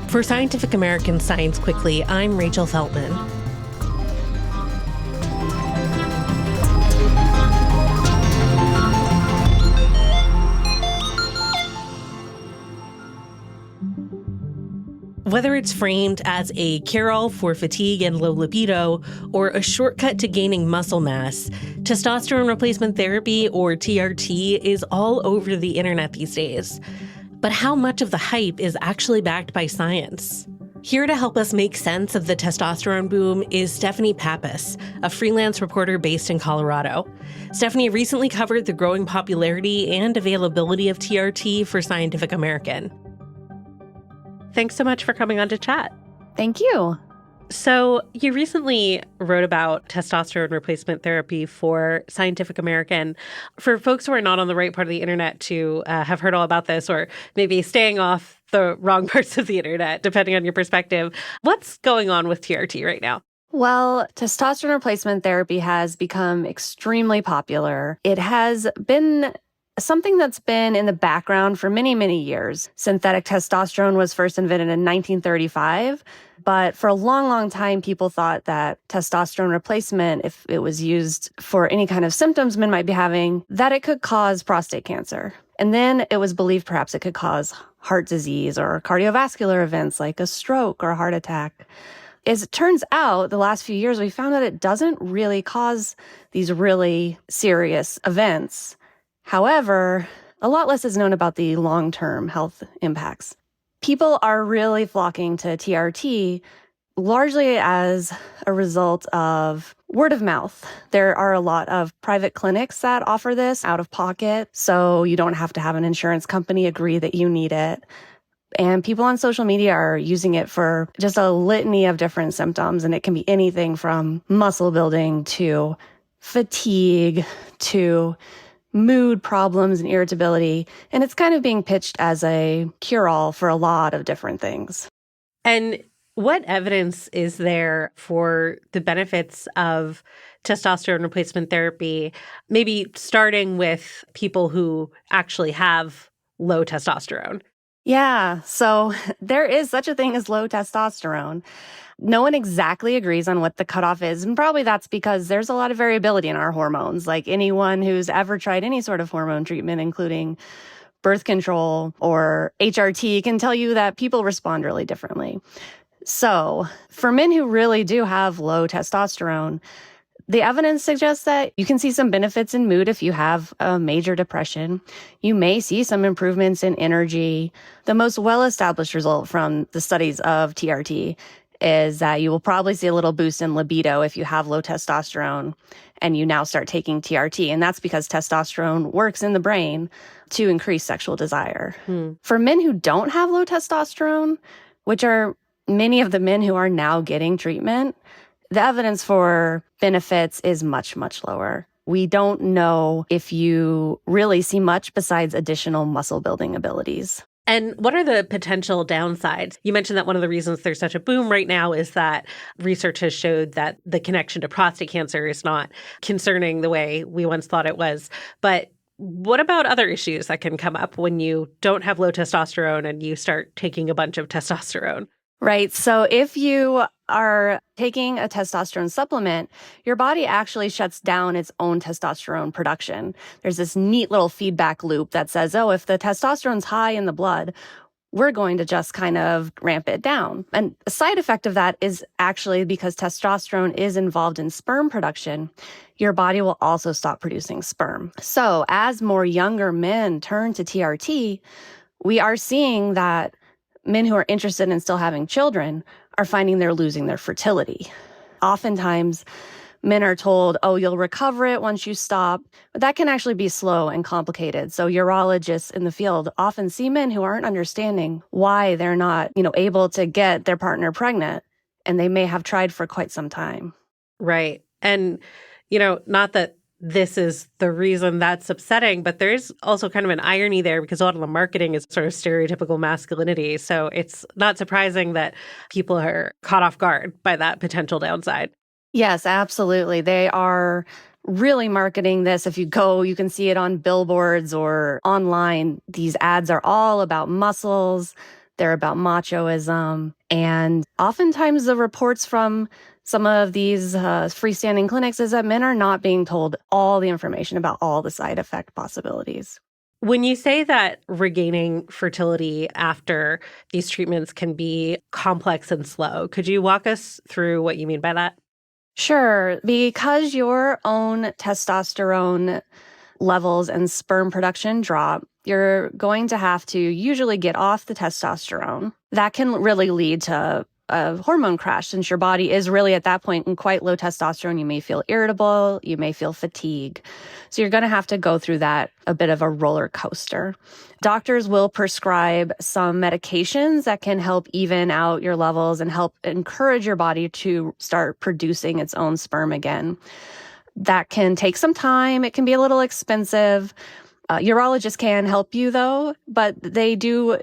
For Scientific American Science Quickly, I'm Rachel Feltman. Whether it's framed as a cure-all for fatigue and low libido or a shortcut to gaining muscle mass, testosterone replacement therapy, or TRT, is all over the internet these days. But how much of the hype is actually backed by science? Here to help us make sense of the testosterone boom is Stephanie Pappas, a freelance reporter based in Colorado. Stephanie recently covered the growing popularity and availability of TRT for Scientific American. Thanks so much for coming on to chat. Thank you. So you recently wrote about testosterone replacement therapy for Scientific American. For folks who are not on the right part of the internet to have heard all about this, or maybe staying off the wrong parts of the internet, depending on your perspective, what's going on with TRT right now? Well, testosterone replacement therapy has become extremely popular. It has been something that's been in the background for many, many years. Synthetic testosterone was first invented in 1935. But for a long, long time, people thought that testosterone replacement, if it was used for any kind of symptoms men might be having, that it could cause prostate cancer. And then it was believed perhaps it could cause heart disease or cardiovascular events like a stroke or a heart attack. As it turns out, the last few years, we found that it doesn't really cause these really serious events. However, a lot less is known about the long-term health impacts. People are really flocking to TRT largely as a result of word of mouth. There are a lot of private clinics that offer this out of pocket, so you don't have to have an insurance company agree that you need it. And people on social media are using it for just a litany of different symptoms, and it can be anything from muscle building to fatigue to mood problems and irritability. And it's kind of being pitched as a cure-all for a lot of different things. And what evidence is there for the benefits of testosterone replacement therapy, maybe starting with people who actually have low testosterone? Yeah, so there is such a thing as low testosterone. No one exactly agrees on what the cutoff is, and probably that's because there's a lot of variability in our hormones. Like anyone who's ever tried any sort of hormone treatment, including birth control or HRT, can tell you that people respond really differently. So for men who really do have low testosterone, the evidence suggests that you can see some benefits in mood if you have a major depression. You may see some improvements in energy. The most well-established result from the studies of TRT is that you will probably see a little boost in libido if you have low testosterone and you now start taking TRT. And that's because testosterone works in the brain to increase sexual desire. For men who don't have low testosterone, which are many of the men who are now getting treatment, the evidence for benefits is much, much lower. We don't know if you really see much besides additional muscle building abilities. And what are the potential downsides? You mentioned that one of the reasons there's such a boom right now is that research has showed that the connection to prostate cancer is not concerning the way we once thought it was. But what about other issues that can come up when you don't have low testosterone and you start taking a bunch of testosterone? Right. So if you are taking a testosterone supplement, your body actually shuts down its own testosterone production. There's this neat little feedback loop that says, oh, if the testosterone's high in the blood, we're going to just kind of ramp it down. And a side effect of that is actually because testosterone is involved in sperm production, your body will also stop producing sperm. So as more younger men turn to TRT, we are seeing that men who are interested in still having children are finding they're losing their fertility. Oftentimes, men are told, oh, you'll recover it once you stop, but that can actually be slow and complicated. So urologists in the field often see men who aren't understanding why they're not, able to get their partner pregnant, and they may have tried for quite some time. Right. And, not that this is the reason that's upsetting, but there's also kind of an irony there because a lot of the marketing is sort of stereotypical masculinity. So it's not surprising that people are caught off guard by that potential downside. Yes, absolutely. They are really marketing this. If you go, you can see it on billboards or online. These ads are all about muscles. They're about machoism. And oftentimes the reports from some of these freestanding clinics is that men are not being told all the information about all the side effect possibilities. When you say that regaining fertility after these treatments can be complex and slow, could you walk us through what you mean by that? Sure. Because your own testosterone levels and sperm production drop, you're going to have to usually get off the testosterone. That can really lead to a hormone crash since your body is really at that point in quite low testosterone. You may feel irritable, you may feel fatigue. So you're going to have to go through that a bit of a roller coaster. Doctors will prescribe some medications that can help even out your levels and help encourage your body to start producing its own sperm again. That can take some time. It can be a little expensive. Urologists can help you though, but they do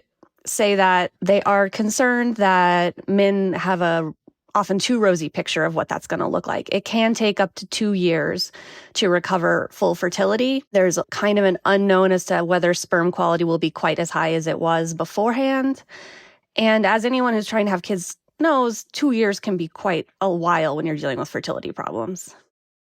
say that they are concerned that men have a often too rosy picture of what that's going to look like. It can take up to 2 years to recover full fertility. There's kind of an unknown as to whether sperm quality will be quite as high as it was beforehand. And as anyone who's trying to have kids knows, 2 years can be quite a while when you're dealing with fertility problems.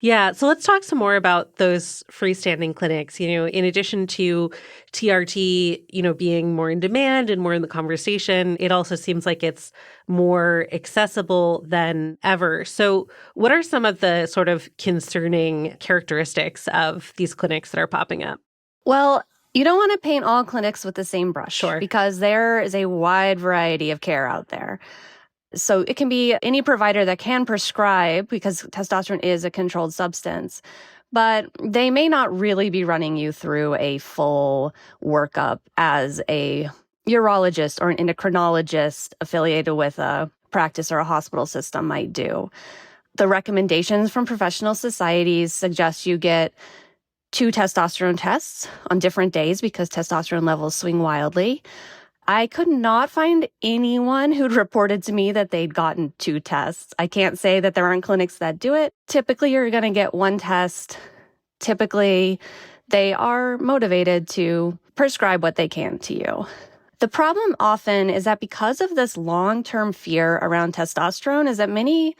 Yeah, so let's talk some more about those freestanding clinics. In addition to TRT, being more in demand and more in the conversation, it also seems like it's more accessible than ever. So what are some of the sort of concerning characteristics of these clinics that are popping up? Well, you don't want to paint all clinics with the same brush. Sure. Because there is a wide variety of care out there. So it can be any provider that can prescribe, because testosterone is a controlled substance, but they may not really be running you through a full workup as a urologist or an endocrinologist affiliated with a practice or a hospital system might do. The recommendations from professional societies suggest you get 2 testosterone tests on different days because testosterone levels swing wildly. I could not find anyone who'd reported to me that they'd gotten 2 tests. I can't say that there aren't clinics that do it. Typically, you're going to get 1 test. Typically, they are motivated to prescribe what they can to you. The problem often is that because of this long-term fear around testosterone is that many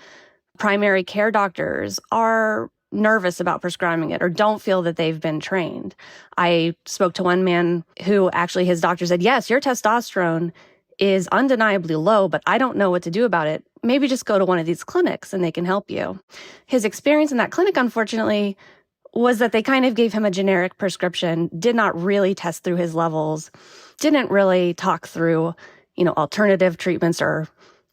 primary care doctors are nervous about prescribing it or don't feel that they've been trained. I spoke to one man who actually his doctor said, yes, your testosterone is undeniably low, but I don't know what to do about it. Maybe just go to one of these clinics and they can help you. His experience in that clinic, unfortunately, was that they kind of gave him a generic prescription, did not really test through his levels, didn't really talk through, alternative treatments or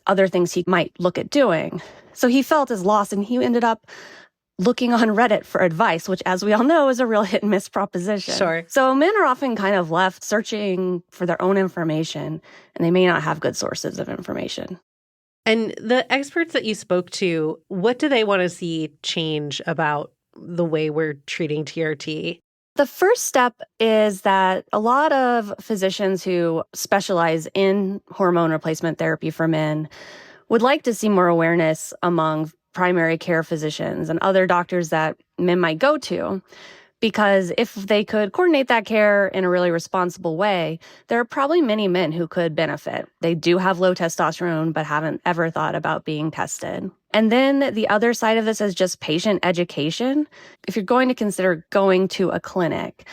other things he might look at doing. So he felt as lost and he ended up looking on Reddit for advice, which, as we all know, is a real hit and miss proposition. Sure. So men are often kind of left searching for their own information, and they may not have good sources of information. And the experts that you spoke to, what do they want to see change about the way we're treating TRT? The first step is that a lot of physicians who specialize in hormone replacement therapy for men would like to see more awareness among primary care physicians and other doctors that men might go to. Because if they could coordinate that care in a really responsible way, there are probably many men who could benefit. They do have low testosterone, but haven't ever thought about being tested. And then the other side of this is just patient education. If you're going to consider going to a clinic,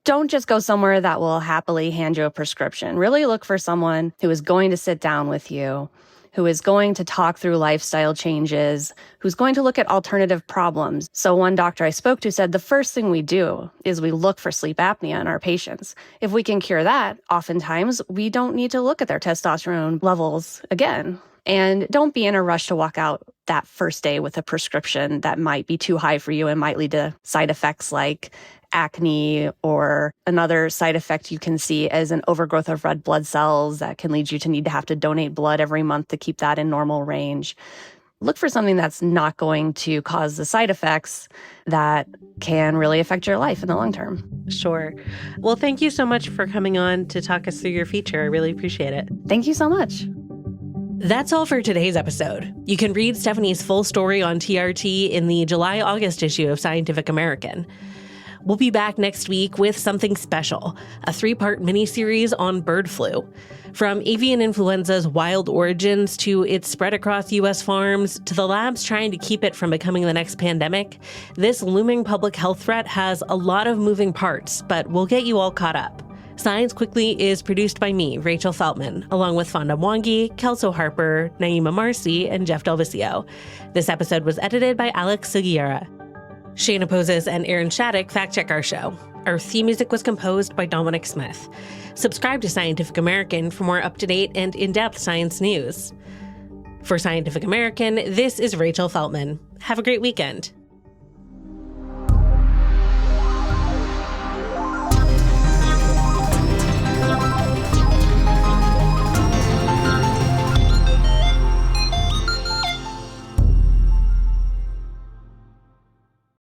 don't just go somewhere that will happily hand you a prescription. Really look for someone who is going to sit down with you, who is going to talk through lifestyle changes, who's going to look at alternative problems. So one doctor I spoke to said the first thing we do is we look for sleep apnea in our patients. If we can cure that, oftentimes we don't need to look at their testosterone levels again. And don't be in a rush to walk out that first day with a prescription that might be too high for you and might lead to side effects like acne, or another side effect you can see as an overgrowth of red blood cells that can lead you to need to have to donate blood every month to keep that in normal range. Look for something that's not going to cause the side effects that can really affect your life in the long term. Sure. Well, thank you so much for coming on to talk us through your feature. I really appreciate it. Thank you so much. That's all for today's episode. You can read Stephanie's full story on TRT in the July-August issue of Scientific American. We'll be back next week with something special, a 3-part miniseries on bird flu. From avian influenza's wild origins to its spread across U.S. farms to the labs trying to keep it from becoming the next pandemic, this looming public health threat has a lot of moving parts, but we'll get you all caught up. Science Quickly is produced by me, Rachel Feltman, along with Fonda Mwangi, Kelso Harper, Naima Marcy, and Jeff Delvicio. This episode was edited by Alex Sugiura. Shayna Poses and Aaron Shattuck fact-check our show. Our theme music was composed by Dominic Smith. Subscribe to Scientific American for more up-to-date and in-depth science news. For Scientific American, this is Rachel Feltman. Have a great weekend.